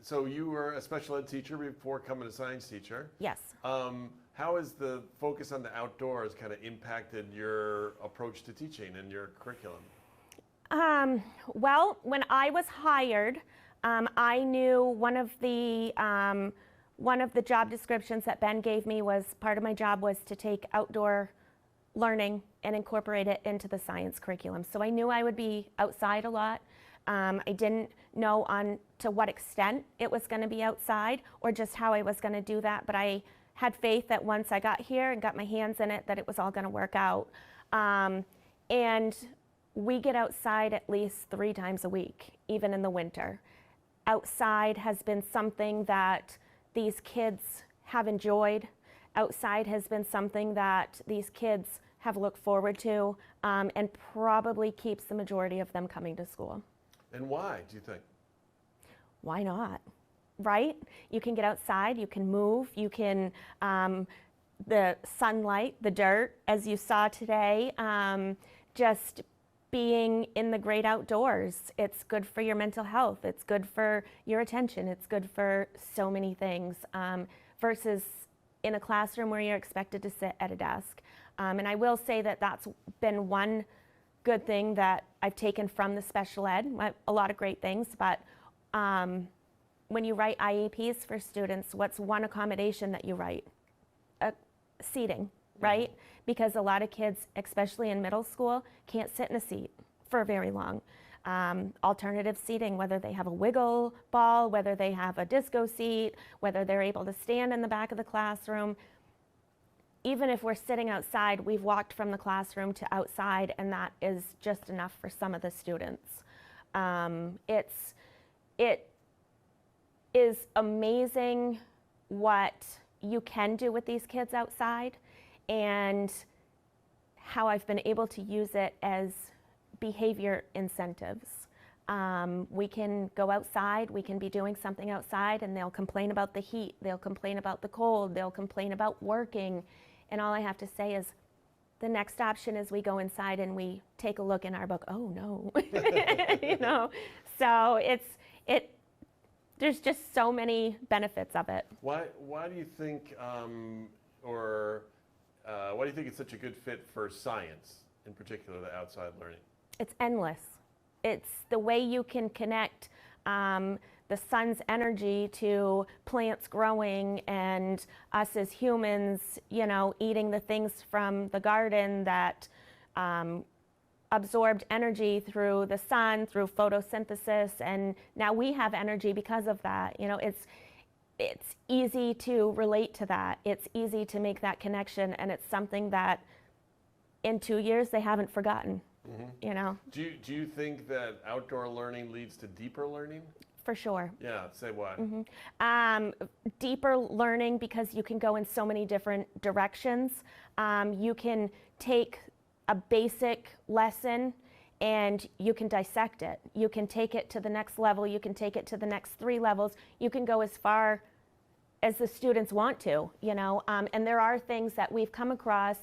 so you were a special ed teacher before coming a science teacher. Yes. How has the focus on the outdoors kind of impacted your approach to teaching and your curriculum? Well, when I was hired, I knew one of the job descriptions that Ben gave me was part of my job was to take outdoor learning and incorporate it into the science curriculum. So I knew I would be outside a lot. I didn't know to what extent it was going to be outside or just how I was going to do that, but I had faith that once I got here and got my hands in it, that it was all going to work out. And we get outside at least 3 times a week, even in the winter. Outside has been something that these kids have enjoyed. Outside has been something that these kids have looked forward to, and probably keeps the majority of them coming to school. And why, do you think? Why not? Right? You can get outside, you can move, you can, the sunlight, the dirt, as you saw today, just being in the great outdoors. It's good for your mental health, it's good for your attention, it's good for so many things, versus in a classroom where you're expected to sit at a desk. And I will say that that's been one good thing that I've taken from the special ed, a lot of great things, but when you write IEPs for students, what's one accommodation that you write? Seating, right? Mm-hmm. Because a lot of kids, especially in middle school, can't sit in a seat for very long. Alternative seating, whether they have a wiggle ball, whether they have a disco seat, whether they're able to stand in the back of the classroom. Even if we're sitting outside, we've walked from the classroom to outside, and that is just enough for some of the students. It is amazing what you can do with these kids outside and how I've been able to use it as behavior incentives. We can go outside, we can be doing something outside, and they'll complain about the heat, they'll complain about the cold, they'll complain about working, and all I have to say is the next option is we go inside and we take a look in our book. Oh no, you know. So there's just so many benefits of it. Why do you think, why do you think it's such a good fit for science, in particular, the outside learning? It's endless. It's the way you can connect the sun's energy to plants growing and us as humans, you know, eating the things from the garden that absorbed energy through the sun, through photosynthesis, and now we have energy because of that. You know, it's easy to relate to that. It's easy to make that connection, and it's something that in 2 years they haven't forgotten. Mm-hmm. You know. Do you think that outdoor learning leads to deeper learning? For sure. Yeah, say what? Mm-hmm. Deeper learning because you can go in so many different directions. You can take a basic lesson and you can dissect it. You can take it to the next level. You can take it to the next 3 levels. You can go as far as the students want to, you know. And there are things that we've come across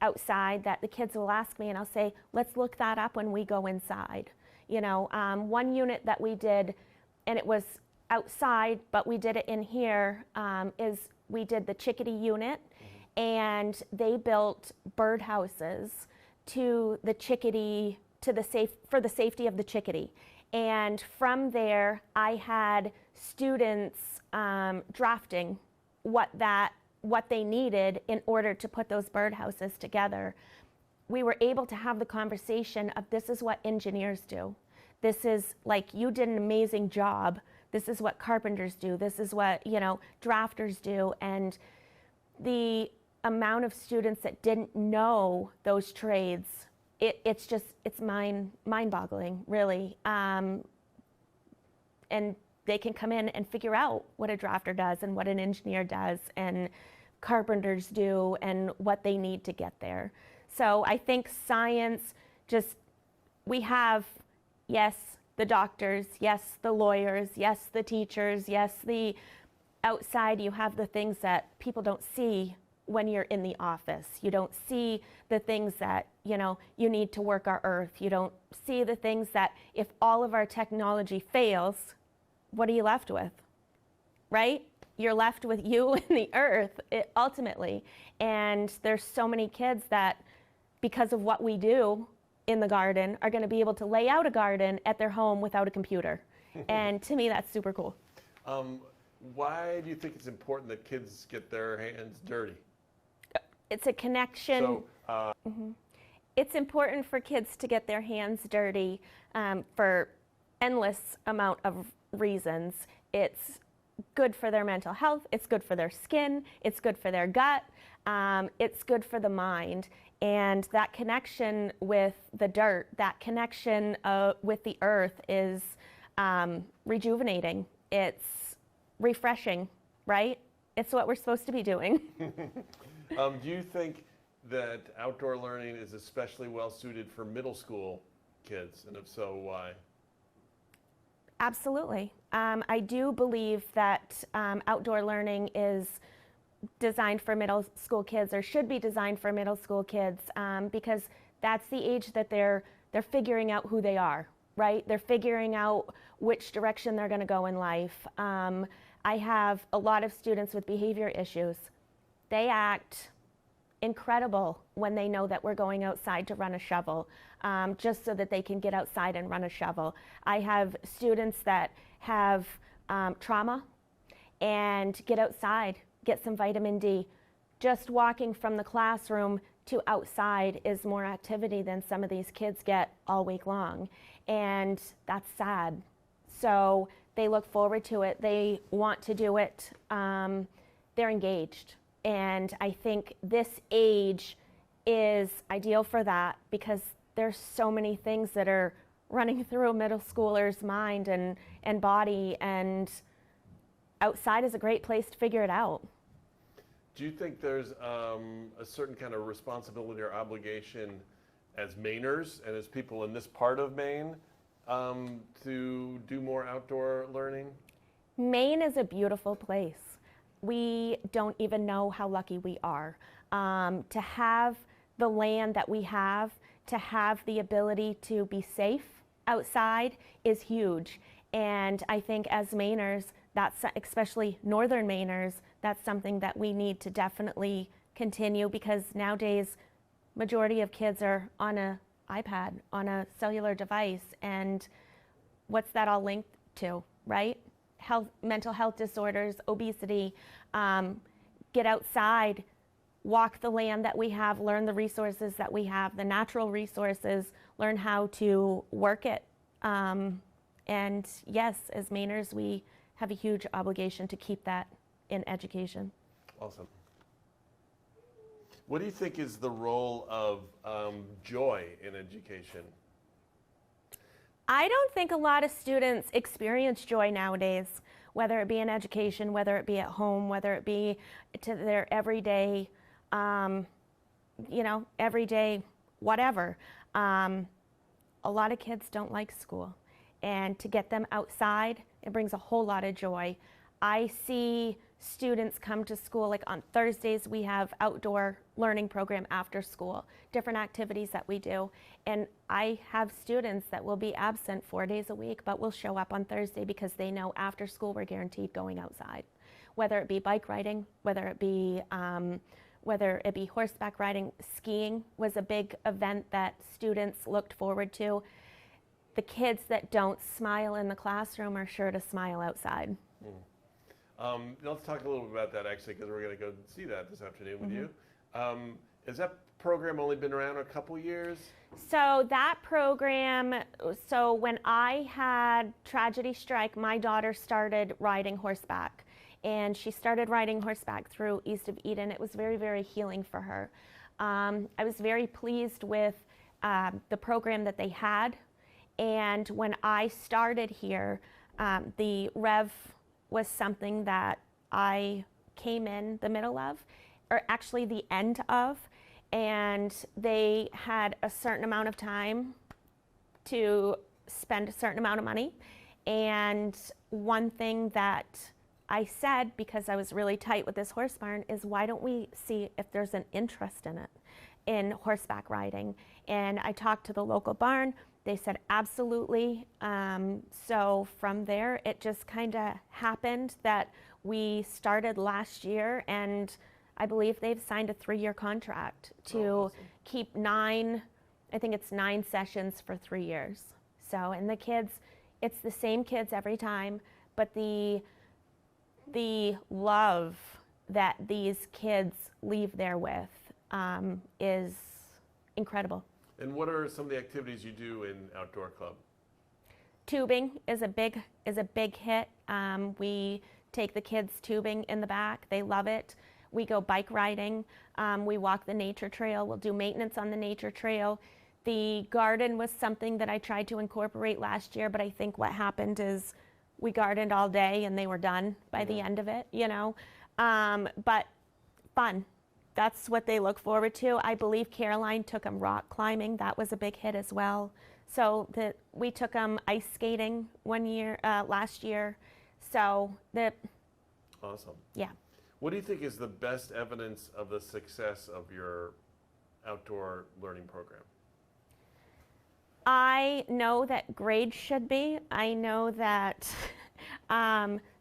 outside that the kids will ask me, and I'll say, let's look that up when we go inside. You know, one unit that we did, and it was outside, but we did it in here, is we did the chickadee unit, and they built birdhouses to the chickadee, for the safety of the chickadee. And from there, I had students drafting what they needed in order to put those birdhouses together. We were able to have the conversation of, this is what engineers do. This is like, you did an amazing job. This is what carpenters do. This is what, you know, drafters do. And the amount of students that didn't know those trades, it's mind-boggling, really. And they can come in and figure out what a drafter does and what an engineer does and carpenters do and what they need to get there. So I think science we have, yes, the doctors, yes, the lawyers, yes, the teachers, yes, the outside you have the things that people don't see when you're in the office. You don't see the things that, you know, you need to work our earth. You don't see the things that if all of our technology fails, what are you left with? right? You're left with you and the earth, ultimately. And there's so many kids that, because of what we do in the garden, are going to be able to lay out a garden at their home without a computer. And to me, that's super cool. Why do you think it's important that kids get their hands dirty? It's a connection. So, It's important for kids to get their hands dirty for endless amount of reasons. It's good for their mental health, it's good for their skin, it's good for their gut, it's good for the mind. And that connection with the dirt, that connection with the earth is rejuvenating. It's refreshing, right? It's what we're supposed to be doing. do you think that outdoor learning is especially well suited for middle school kids? And if so, why? Absolutely. I do believe that outdoor learning is designed for middle school kids, or should be designed for middle school kids, because that's the age that they're figuring out who they are, right? They're figuring out which direction they're going to go in life. I have a lot of students with behavior issues. They act incredible when they know that we're going outside to run a shovel, just so that they can get outside and run a shovel. I have students that have trauma and get outside, get some vitamin D. Just walking from the classroom to outside is more activity than some of these kids get all week long. And that's sad. So they look forward to it. They want to do it. They're engaged. And I think this age is ideal for that, because there's so many things that are running through a middle schooler's mind and body, and outside is a great place to figure it out. Do you think there's a certain kind of responsibility or obligation as Mainers and as people in this part of Maine to do more outdoor learning? Maine is a beautiful place. We don't even know how lucky we are to have the land that we have, to have the ability to be safe outside is huge. And I think as Mainers, that's, especially northern Mainers, that's something that we need to definitely continue, because nowadays majority of kids are on an iPad, on a cellular device, and what's that all linked to, right? Mental health disorders, obesity. Get outside, walk the land that we have, learn the resources that we have, the natural resources, learn how to work it. And yes, as Mainers, we have a huge obligation to keep that in education. Awesome. What do you think is the role of joy in education? I don't think a lot of students experience joy nowadays, whether it be in education, whether it be at home, whether it be to their everyday, everyday whatever. A lot of kids don't like school, and to get them outside, it brings a whole lot of joy. I see students come to school, like on Thursdays we have outdoor learning program after school, different activities that we do, and I have students that will be absent 4 days a week but will show up on Thursday because they know after school we're guaranteed going outside, whether it be bike riding, whether it be horseback riding. Skiing was a big event that students looked forward to. The kids that don't smile in the classroom are sure to smile outside. Let's talk a little bit about that, actually, because we're going to go see that this afternoon with you. Has that program only been around a couple years? So that program, so when I had tragedy strike, my daughter started riding horseback. And she started riding horseback through East of Eden. It was very, very healing for her. I was very pleased with the program that they had. And when I started here, the Rev was something that I came in the middle of, or actually the end of, and they had a certain amount of time to spend a certain amount of money. And one thing that I said, because I was really tight with this horse barn, is why don't we see if there's an interest in it, in horseback riding? And I talked to the local barn. They said absolutely. So from there, it just kind of happened that we started last year, and I believe they've signed a 3-year contract to awesome. keep 9, I think it's 9 sessions for 3 years. So, and the kids, it's the same kids every time, but the love that these kids leave there with is incredible. And what are some of the activities you do in Outdoor Club? Tubing is a big hit. We take the kids tubing in the back. They love it. We go bike riding. We walk the nature trail. We'll do maintenance on the nature trail. The garden was something that I tried to incorporate last year, but I think what happened is we gardened all day and they were done by the end of it, you know. But fun. That's what they look forward to. I believe Caroline took them rock climbing. That was a big hit as well. So we took them ice skating last year. So Awesome. yeah. What do you think is the best evidence of the success of your outdoor learning program? I know that grades should be. I know that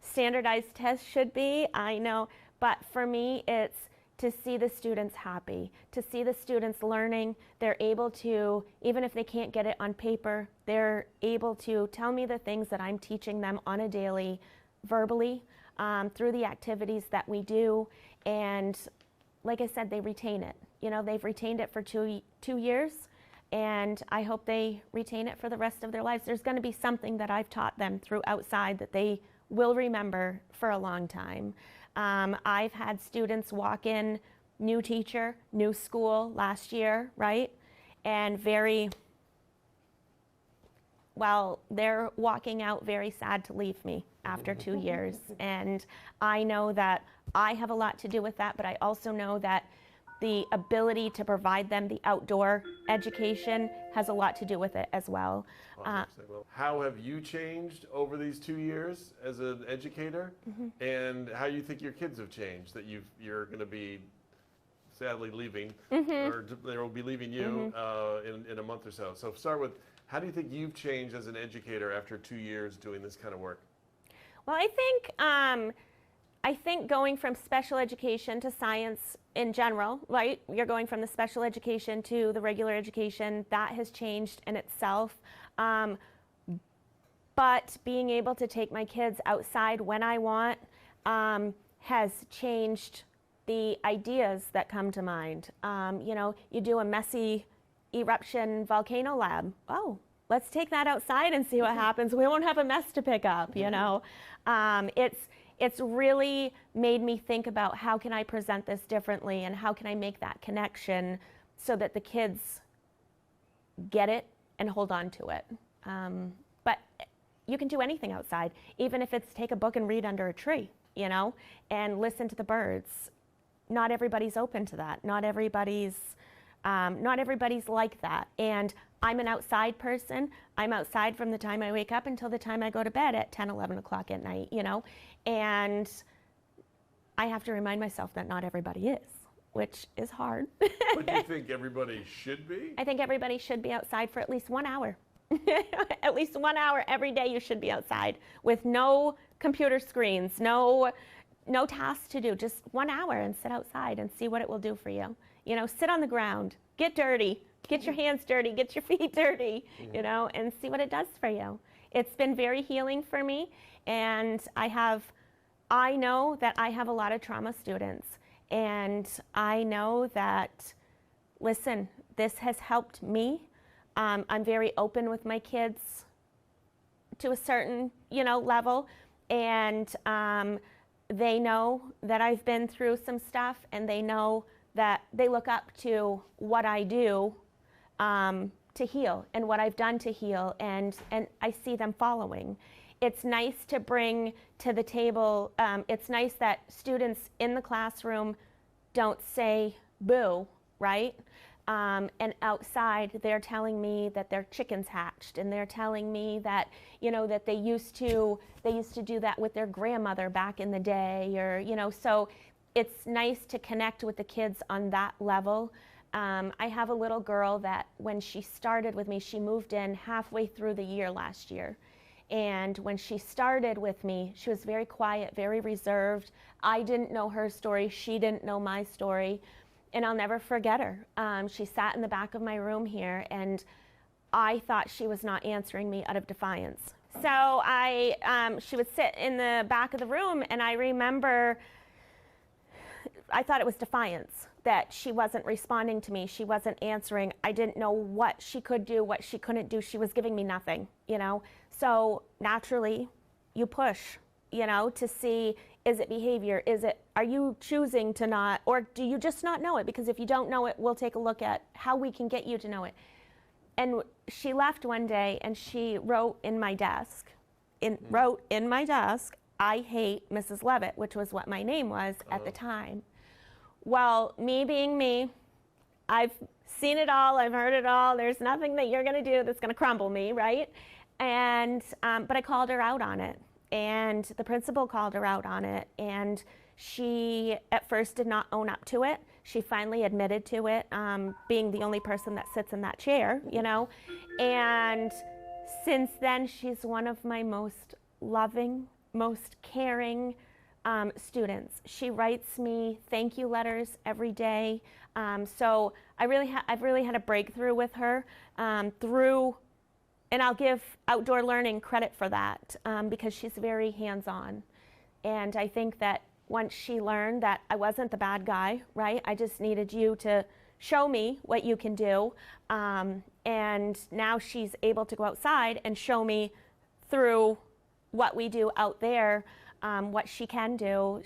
standardized tests should be. I know, but for me, it's to see the students happy, to see the students learning. They're able to, even if they can't get it on paper, they're able to tell me the things that I'm teaching them on a daily, verbally, through the activities that we do. And like I said, they retain it. You know, they've retained it for two years, and I hope they retain it for the rest of their lives. There's going to be something that I've taught them through outside that they will remember for a long time. I've had students walk in, new teacher, new school last year, right? And they're walking out very sad to leave me after 2 years. And I know that I have a lot to do with that, but I also know that the ability to provide them the outdoor education has a lot to do with it as well. How have you changed over these 2 years as an educator, and how you think your kids have changed that you're going to be sadly leaving, or they will be leaving you in a month or so? So start with, how do you think you've changed as an educator after 2 years doing this kind of work? Well, I think going from special education to science in general, right? You're going from the special education to the regular education. That has changed in itself. But being able to take my kids outside when I want has changed the ideas that come to mind. You know, you do a messy eruption volcano lab. Oh, let's take that outside and see what happens. We won't have a mess to pick up, you know. It's really made me think about how can I present this differently and how can I make that connection so that the kids get it and hold on to it. But you can do anything outside, even if it's take a book and read under a tree, you know, and listen to the birds. Not everybody's open to that. Not everybody's like that. And I'm an outside person. I'm outside from the time I wake up until the time I go to bed at 10, 11 o'clock at night, you know. And I have to remind myself that not everybody is, which is hard. But do you think everybody should be? I think everybody should be outside for at least 1 hour. At least 1 hour every day you should be outside with no computer screens, no tasks to do, just 1 hour and sit outside and see what it will do for you. You know, sit on the ground, get dirty, get your hands dirty, get your feet dirty, you know, and see what it does for you. It's been very healing for me, and I know that I have a lot of trauma students, and I know that, listen, this has helped me. I'm very open with my kids to a certain, you know, level, and they know that I've been through some stuff, and they know that they look up to what I do to heal and what I've done to heal, and I see them following. It's nice to bring to the table, it's nice that students in the classroom don't say boo, right? And outside they're telling me that their chickens hatched, and they're telling me that, you know, that they used to do that with their grandmother back in the day, or, you know, so it's nice to connect with the kids on that level. I have a little girl that when she started with me, she moved in halfway through the year last year. And when she started with me, she was very quiet, very reserved. I didn't know her story. She didn't know my story. And I'll never forget her. She sat in the back of my room here, and I thought she was not answering me out of defiance. So she would sit in the back of the room, and I remember I thought it was defiance, that she wasn't responding to me. She wasn't answering. I didn't know what she could do, what she couldn't do. She was giving me nothing, you know. So naturally, you push, you know, to see, is it behavior? Are you choosing to not, or do you just not know it? Because if you don't know it, we'll take a look at how we can get you to know it. And she left one day and she wrote in my desk, I hate Mrs. Levitt, which was what my name was at the time. Well, me being me, I've seen it all, I've heard it all. There's nothing that you're going to do that's going to crumble me, right? And but I called her out on it, and the principal called her out on it, and she at first did not own up to it. She finally admitted to it, being the only person that sits in that chair, you know. And since then, she's one of my most loving, most caring students. She writes me thank you letters every day. So I've really had a breakthrough with her and I'll give outdoor learning credit for that because she's very hands-on. And I think that once she learned that I wasn't the bad guy, right? I just needed you to show me what you can do. And now she's able to go outside and show me through what we do out there, what she can do.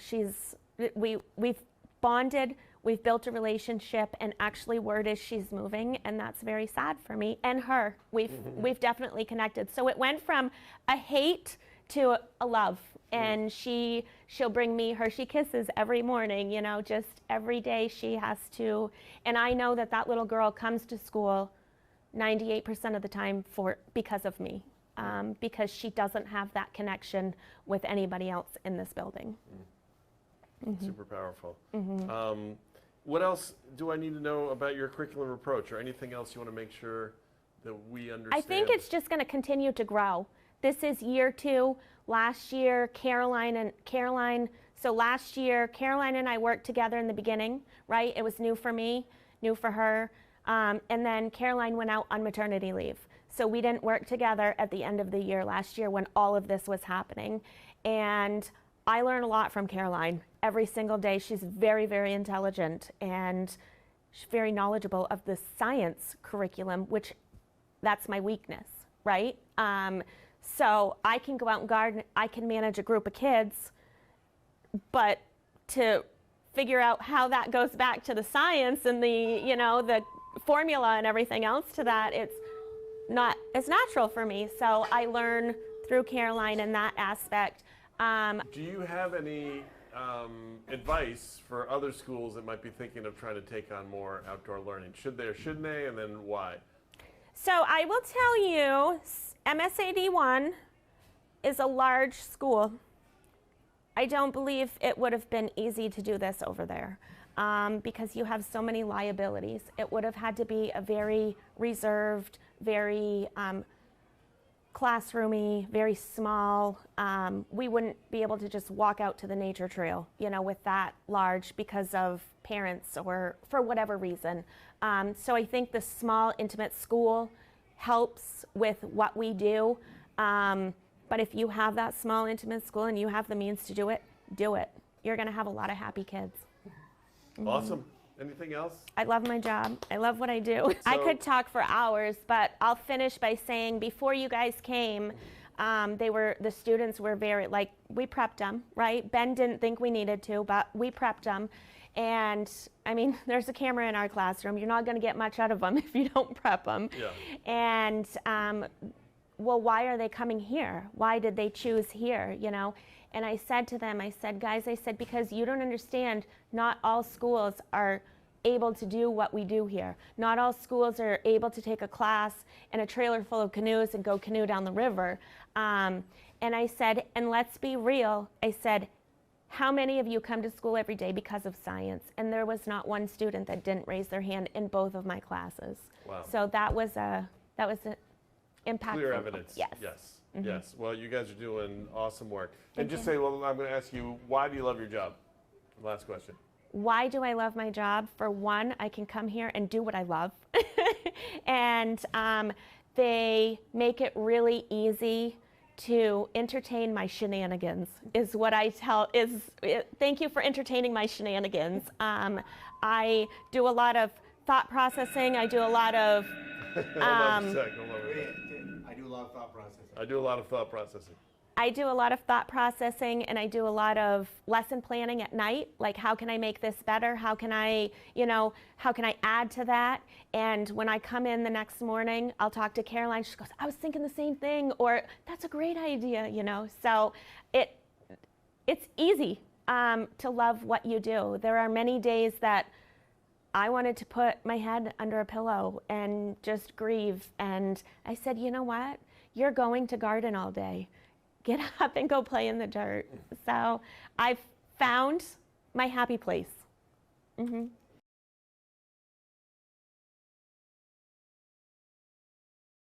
We've bonded, we've built a relationship, and actually word is she's moving, and that's very sad for me and her. We've definitely connected. So it went from a hate to a love, and she'll bring me Hershey Kisses every morning, you know, just every day she has to. And I know that that little girl comes to school 98% of the time because of me. Because she doesn't have that connection with anybody else in this building. Super powerful. What else do I need to know about your curriculum approach, or anything else you want to make sure that we understand? I think it's just going to continue to grow. This is year 2. Last year, so last year, Caroline and I worked together in the beginning, right? It was new for me, new for her. And then Caroline went out on maternity leave. So we didn't work together at the end of the year last year when all of this was happening. And I learned a lot from Caroline every single day. She's very, very intelligent, and she's very knowledgeable of the science curriculum, which that's my weakness, right? So I can go out and garden, I can manage a group of kids, but to figure out how that goes back to the science and the formula and everything else to that, it's not as natural for me. So I learn through Caroline in that aspect. Do you have any advice for other schools that might be thinking of trying to take on more outdoor learning? Should they or shouldn't they, and then why? So I will tell you, MSAD1 is a large school. I don't believe it would have been easy to do this over there because you have so many liabilities. It would have had to be a very reserved, very classroomy, very small. We wouldn't be able to just walk out to the nature trail, with that large because of parents or for whatever reason. So I think the small, intimate school helps with what we do. But if you have that small, intimate school and you have the means to do it, do it. You're going to have a lot of happy kids. Awesome. Anything else? I love my job. I love what I do. I could talk for hours, but I'll finish by saying before you guys came, the students were very, we prepped them, right? Ben didn't think we needed to, but we prepped them. And I mean, there's a camera in our classroom. You're not going to get much out of them if you don't prep them. Yeah. And well, why are they coming here? Why did they choose here, And I said to them, guys, because you don't understand, not all schools are able to do what we do here. Not all schools are able to take a class in a trailer full of canoes and go canoe down the river. And I said, and let's be real, I said, how many of you come to school every day because of science? And there was not one student that didn't raise their hand in both of my classes. Wow. So that was an impactful. Clear evidence. Yes. Yes. Mhm. Yes. Well, you guys are doing awesome work. And Thank just you. say, well, I'm going to ask you, why do you love your job? Last question. Why do I love my job? For one, I can come here and do what I love. And they make it really easy to entertain my shenanigans, is what I tell, thank you for entertaining my shenanigans. I do a lot of thought processing. I do a lot of, Hold on a sec. Hold on a sec. I do a lot of thought processing. I do a lot of thought processing. I do a lot of thought processing, and I do a lot of lesson planning at night. Like, how can I make this better? How can I, how can I add to that? And when I come in the next morning, I'll talk to Caroline. She goes, I was thinking the same thing, or that's a great idea, So it's easy to love what you do. There are many days that I wanted to put my head under a pillow and just grieve. And I said, you know what? You're going to garden all day. Get up and go play in the dirt. So I've found my happy place.